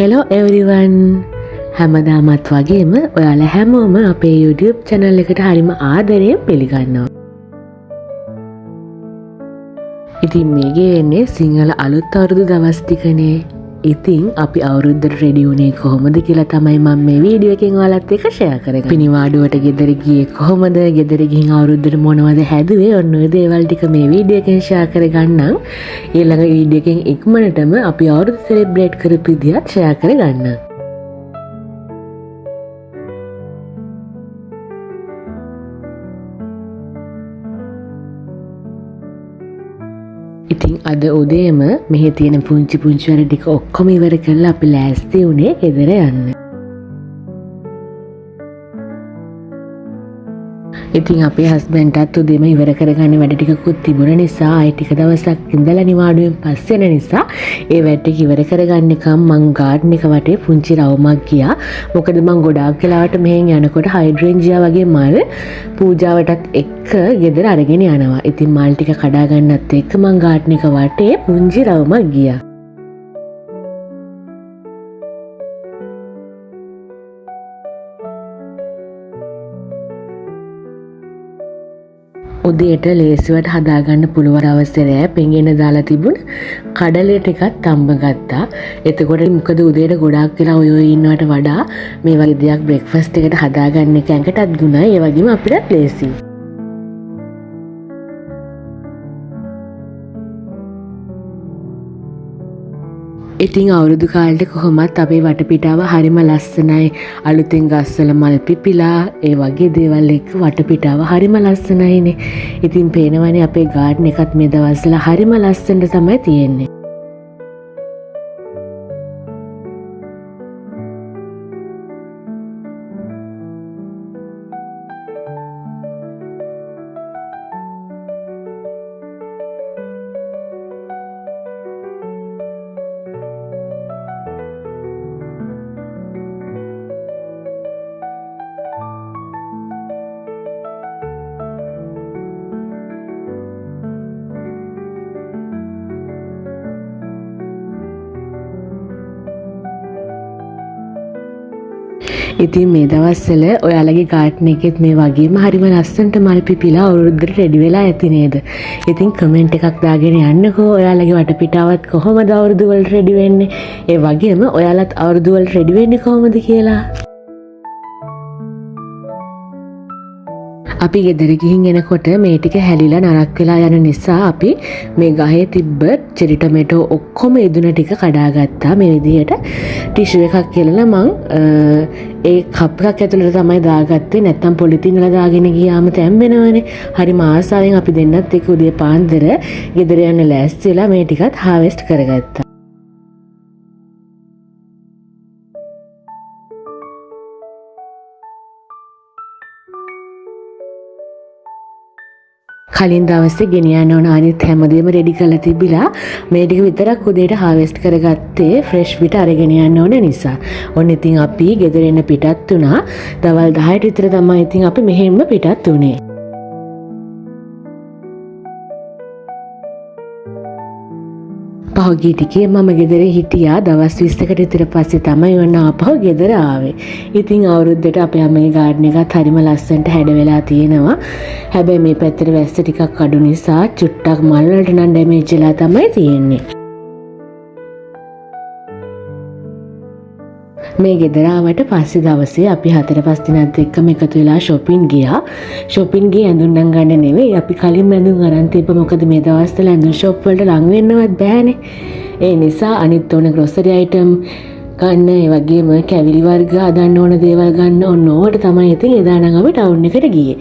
Hello everyone! හැමදාමත් වගේම ඔයාලා හැමෝම අපේ YouTube channel එකට හරිම ආදරයෙන් පිළිගන්නවා. ඉතින් මේකේ එන්නේ සිංහල අලුත් අවුරුදු දවස් ටිකනේ. ඉතින් අපි අවුරුද්දට රෙඩි වුණේ කොහොමද කියලා තමයි මම මේ වීඩියෝ එකෙන් ඔයාලත් එක්ක ෂෙයා කරගන්නේ. පිනිවාඩුවට ගෙදර ගියේ කොහොමද? ගෙදර ගිහින් අවුරුද්දට මොනවද හැදුවේ? ඔන්න ඔය දේවල් ටික මේ වීඩියෝ එකෙන් ෂෙයා කරගන්නම්. ඊළඟ වීඩියෝ එකෙන් ඉක්මනටම අපි අවුරුදු සෙලිබ්‍රේට් කරපු විදිහත් ෂෙයා කරගන්නම්. ඉතින් අද උදේම මෙහි තියෙන පුංචි වැඩ ටික ඔක්කොම ඉවර කරලා අපි ලෑස්ති වුණේ ගෙදර යන්න. ඉතින් අපේ හස්බන්ඩ්ටත් උදේම ඉවර කරගන්න වැඩ ටිකකුත් තිබුණ නිසා ආයෙ ටික දවසක් ඉඳලා නිවාඩුවෙන් පස්සේ යන නිසා ඒ වැඩ ටික ඉවර කරගන්නකම් මං ගාඩන් එක වටේ පුංචි රවුමක් ගියා. මොකද මං ගොඩාක් වෙලාවට මෙහෙන් යනකොට හයිඩ්‍රේන්ජියා වගේ මල් පූජාවටත් එක්ක ගෙදර අරගෙන යනවා. ඉතින් මල් ටික කඩා ගන්නත් එක්ක මං ගාඩන් එක වටේ පුංචි රවුමක් ගියා. උදේට ලේසියට හදාගන්න පුළුවන් අවසරය පෙඟෙන දාලා තිබුණ කඩලේ ටිකක් තම්බ ගත්තා. එතකොට මොකද උදේට ගොඩාක් වෙලා ඔය ඉන්නවට වඩා මේ වගේ දෙයක් බ්‍රෙක්ෆාස්ට් එකට හදාගන්න එක ඇඟටත් ගුණයි. ඒ වගේම අපිටත් ලේසියි. ඉතින් අවුරුදු කාලෙට කොහොමත් අපේ වටපිටාව හරිම ලස්සනයි. අලුතෙන් ගස්වල මල් පිපිලා ඒ වගේ දේවල් එක්ක වටපිටාව හරිම ලස්සනයිනේ. ඉතින් පේනවනේ අපේ ගාඩන් එකත් මේ දවස්වල හරිම ලස්සනට තමයි තියෙන්නේ. ඉතින් මේ දවස්වල ඔයාලගේ ගාඩන් එකෙත් මේ වගේම හරිම ලස්සනට මල් පිපිලා අවුරුද්දට රෙඩි වෙලා ඇති නේද? ඉතින් කමෙන්ට් එකක් දාගෙන යන්නකෝ ඔයාලගේ වටපිටාවත් කොහොමද අවුරුදු වලට රෙඩි වෙන්නේ? ඒ වගේම ඔයාලත් අවුරුදු වලට රෙඩි වෙන්නේ කොහොමද කියලා? අපි ගෙදර ගිහින් එනකොට මේ ටික හැලිලා නරක් වෙලා යන නිසා අපි මේ ගහේ තිබ්බ චෙරි ටොමැටෝ ඔක්කොම ඉදුණ ටික කඩා ගත්තා. මේ විදිහට ටිෂු එකක් කියලා මං ඒ කප් එකක් ඇතුළට තමයි දාගත්තේ. නැත්තම් පොලිතින් වල දාගෙන ගියාම තැම් වෙනවනේ. හරිම ආසාවෙන් අපි දෙන්නත් එක්ක උදේ පාන්දර ගෙදර යන්න ලෑස්ති වෙලා මේ ටිකත් හාවෙස්ට් කරගත්තා. කලින් දවසේ ගෙනියන්න ඕන අනිත් හැමදේම රෙඩි කරලා තිබිලා මේ ටික විතරක් උදේට හාවෙස්ට් කරගත්තේ ෆ්‍රෙෂ් පිට අරගෙන යන්න ඕන නිසා. ඔන්න ඉතින් අපි ගෙදර එන්න පිටත් වුණා. දවල් 10ට විතර තමයි ඉතින් අපි මෙහෙම්ම පිටත් වුණේ. පහුගිය ටිකේ මම ගෙදර හිටියා. දවස් 20කට විතර පස්සේ තමයි ඔන්න ආපහු ගෙදර ආවේ. ඉතින් අවුරුද්දට අපේ අම්මගේ ගාඩන් එකත් හරිම ලස්සනට හැඩ වෙලා තියෙනවා. හැබැයි මේ පැත්තට වැස්ස ටිකක් අඩු නිසා චුට්ටක් මල් වලට නම් ඩැමේජ් වෙලා තමයි තියෙන්නේ. මේ ගෙදර ආවට පස්සේ දවසේ අපි 4-5 දිනක් එක්කම එකතු වෙලා shopping ගියා. shopping ගියේ ඇඳුම් නම් ගන්න නෙවෙයි. අපි කලින් ඇඳුම් අරන් තිබ්බ. මොකද මේ දවස්වල ඇඳුම් shop වලට ලං වෙන්නවත් බෑනේ. ඒ නිසා අනිත් ඕන grocery item ගන්න, ඒ වගේම කැවිලි වර්ග හදන්න ඕන දේවල් ගන්න ඕන ඕවට තමයි ඉතින් එදා නම් අපි ටවුන් එකට ගියේ.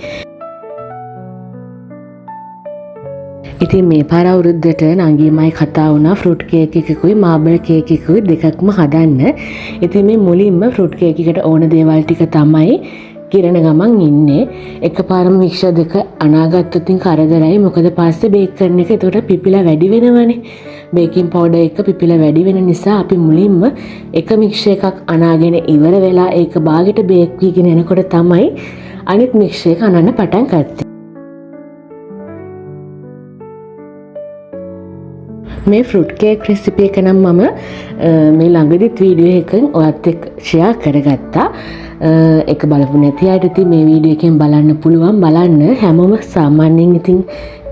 ඉතින් මේ පාර අවුරුද්දට නංගිමයි කතා වුණා ෆෘට් කේක් එකකුයි මාබල් කේක් එකකුයි දෙකක්ම හදන්න. ඉතින් මේ මුලින්ම ෆෘට් කේක් එකට ඕන දේවල් ටික තමයි කිරණ ගමන් ඉන්නේ. එකපාරම මික්ෂර් දෙක අනාගත්තොත් කරදරයි. මොකද පස්සේ බේක් කරන එක එතකොට පිපිලා වැඩි වෙනවනේ. බේකින් පවුඩර් එක පිපිලා වැඩි වෙන නිසා අපි මුලින්ම එක මික්ෂර් එකක් අනාගෙන ඉවර වෙලා ඒක බාගෙට බේක් වීගෙන එනකොට තමයි අනිත් මික්ෂර් එක අනන්න පටන් ගත්තේ. මේ ෆෘට් කේක් රෙසිපි එක නම් මම මේ ළඟදිත් වීඩියෝ එකෙන් ඔයත් එක්ක ෂෙයා කරගත්තා. ඒක බලපු නැති අයට ඉතින් මේ වීඩියෝ එකෙන් බලන්න පුළුවන්. බලන්න හැමෝම සාමාන්‍යයෙන් ඉතින්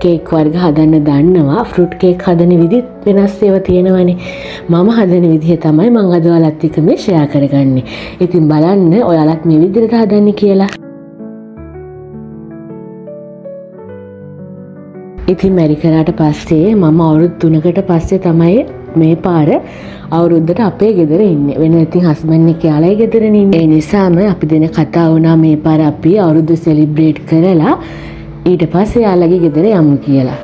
කේක් වර්ග හදන්න දන්නවා. ෆෘට් කේක් හදන විදිහත් වෙනස් ඒවා තියෙනවනේ. මම හදන විදිහ තමයි මම අද ඔයාලත් එක්ක මේ ෂෙයා කරගන්නේ. ඉතින් බලන්න ඔයාලත් මේ විදිහට හදන්නේ කියලා. ඉතින් මැරි කරාට පස්සේ මම අවුරුදු 3කට පස්සේ තමයි මේ පාර අවුරුද්දට අපේ ගෙදර ඉන්නේ. වෙන ඉතින් හස්බන්ඩ් එක්ක යාළයි ගෙදරනේ ඉන්නේ. ඒ නිසාම අපි දෙන කතා වුණා මේ පාර අපි අවුරුද්ද සෙලිබ්‍රේට් කරලා ඊට පස්සේ යාළගේ ගෙදර යමු කියලා.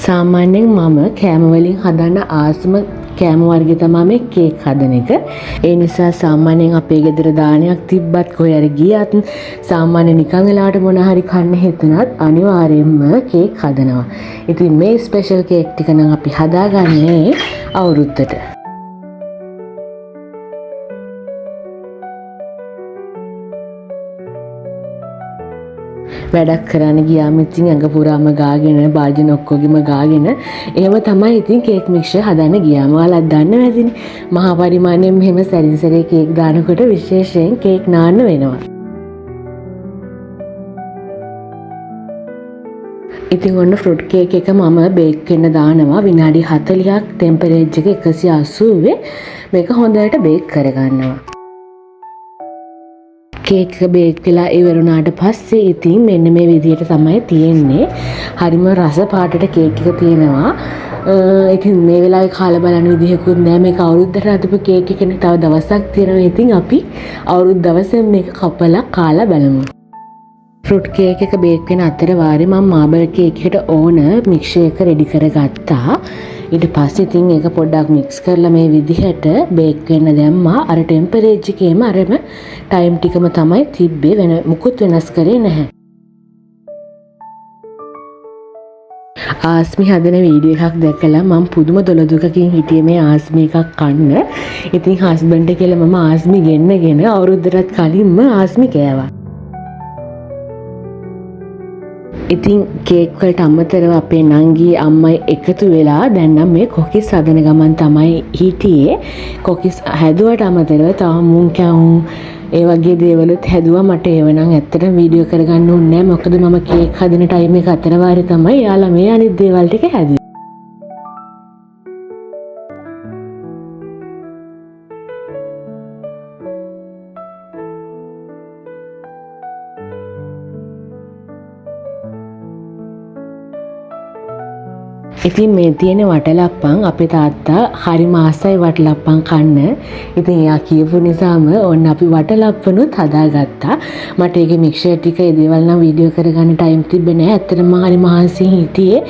සාමාන්‍යයෙන් මම කෑම වලින් හදන ආසම කෑම වර්ගය තමයි මේ කේක් හදන එක. ඒ නිසා සාමාන්‍යයෙන් අපේ ගෙදර දානයක් තිබ්බත් කොහේ හරි ගියත් සාමාන්‍ය නිකන් වෙලාවට මොන හරි කන්න හිතුණත් අනිවාර්යයෙන්ම කේක් හදනවා. ඉතින් මේ ස්පෙෂල් කේක් ටික නම් අපි හදාගන්නේ අවුරුද්දට. වැඩක් කරන්න ගියාම ඉතින් ඇඟ පුරාම ගාගෙන භාජන ඔක්කොගෙම ගාගෙන එහෙම තමයි ඉතින් කේක් මික්ස්චර් හදන්න ගියාම. ඔයාලා දන්නව ඇතිනේ මහා පරිමාණයෙන් මෙහෙම සැරින් සැරේ කේක් දානකොට විශේෂයෙන් කේක් නාන්න වෙනවා. ඉතින් ඔන්න ෆෘට් කේක් එක මම බේක් වෙන්න දානවා විනාඩි 40ක් ටෙම්පරේචර් එක 180 මේක හොඳට බේක් කරගන්නවා. කේක් එක බේක් වෙලා ඉවරුණාට පස්සේ ඉතින් මෙන්න මේ විදිහට තමයි තියෙන්නේ. හරිම රස පාටට කේක් එක තියෙනවා. ඉතින් මේ වෙලාවේ කාලා බලන විදිහකුත් නෑ. මේක අවුරුද්දට හදපු කේක් එකනේ. තව දවසක් තියෙනවා. ඉතින් අපි අවුරුදු දවසේ මේක කපලා කාලා බලමු. ෆෘට් කේක් එක බේක් වෙන අතර වාරේ මම මාබල් කේක් එකට ඕන මික්ස්චර් එක රෙඩි කරගත්තා. ඊට පස්සේ ඉතින් ඒක පොඩ්ඩක් මික්ස් කරලා මේ විදිහට බේක් වෙන්න දැම්මා. අර ටෙම්පරේචර් එකේම අරම ටයිම් ටිකම තමයි තිබ්බේ. වෙන මුකුත් වෙනස් කරේ නැහැ. ආස්මි හදන වීඩියෝ එකක් දැකලා මම පුදුම දොළදුකකින් හිටියේ මේ ආස්මි එකක් කන්න. ඉතින් හස්බන්ඩ් කියලා මම ආස්මි ගෙන්නගෙන අවුරුද්දකට කලින්ම ආස්මි කෑවා. ඉතින් කේක් වලට අමතරව අපේ නංගී අම්මයි එකතු වෙලා දැන් නම් මේ කොකිස් හදන ගමන් තමයි හිටියේ. කොකිස් හැදුවට අමතරව තව මුං කැවුම් ඒ වගේ දේවලුත් හැදුවා. මට ඒව නම් ඇත්තටම වීඩියෝ කරගන්න ඕනේ නැහැ. මොකද මම කේක් හදන ටයිම් එක අතර වාරේ තමයි යාලා මේ අනිත් දේවල් ටික හැදුවේ. ඉතින් මේ තියෙන වටලප්පන් අපේ තාත්තා හරිම ආසයි වටලප්පන් කන්න. ඉතින් එයා කියපු නිසාම ඔන්න අපි වටලප්පනුත් හදාගත්තා. මට ඒකේ මික්ස්චර් ටික ඒ දේවල් නම් වීඩියෝ කරගන්න ටයිම් තිබ්බේ නැහැ. ඇත්තටම හරි මහන්සියෙන් හිටියේ.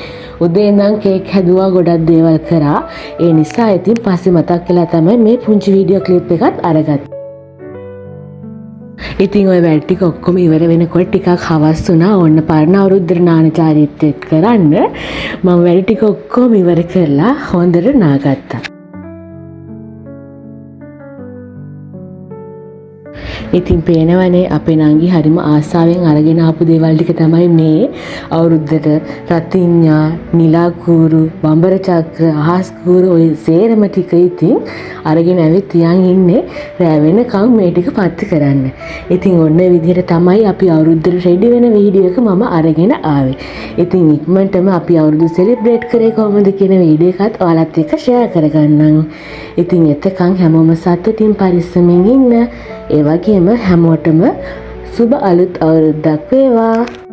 උදේ ඉඳන් කේක් හැදුවා, ගොඩක් දේවල් කරා. ඒ නිසා ඉතින් පස්සේ මතක් වෙලා තමයි මේ පුංචි වීඩියෝ ක්ලිප් එකත් අරගත්තේ. ඉතින් ඔය වැඩ ටික ඔක්කොම ඉවර වෙනකොට ටිකක් හවස් වුණා. ඕන්න පරණ අවුරුද්දේ නාන චාරිත්‍රාත් කරන්න මම වැඩ ටික ඔක්කොම ඉවර කරලා හොඳට නාගත්තා. ඉතින් පේනවනේ අපේ නංගි හරිම ආසාවෙන් අරගෙන ආපු දේවල් ටික තමයි මේ අවුරුද්දට රතිඤ්ඤා, නිලාකූරු, බඹර චක්‍ර, අහස් කූරු ඔය සේරම ටික ඉතින් අරගෙන ඇවිත් තියන් ඉන්නේ රෑ වෙනකම් මේ ටික පත්ති කරන්න. ඉතින් ඔන්න විදිහට තමයි අපි අවුරුද්දට රෙඩි වෙන වීඩියෝ එක මම අරගෙන ආවේ. ඉතින් ඉක්මනටම අපි අවුරුදු සෙලිබ්‍රේට් කරේ කොහොමද කියන වීඩියෝ එකත් ඔයාලත් එක්ක ෂෙයා කරගන්නම්. ඉතින් එතකන් හැමෝම සතුටින් පරිස්සමින් ඉන්න. ඒ වගේම හැමෝටම සුබ අලුත් අවුරුද්දක් වේවා.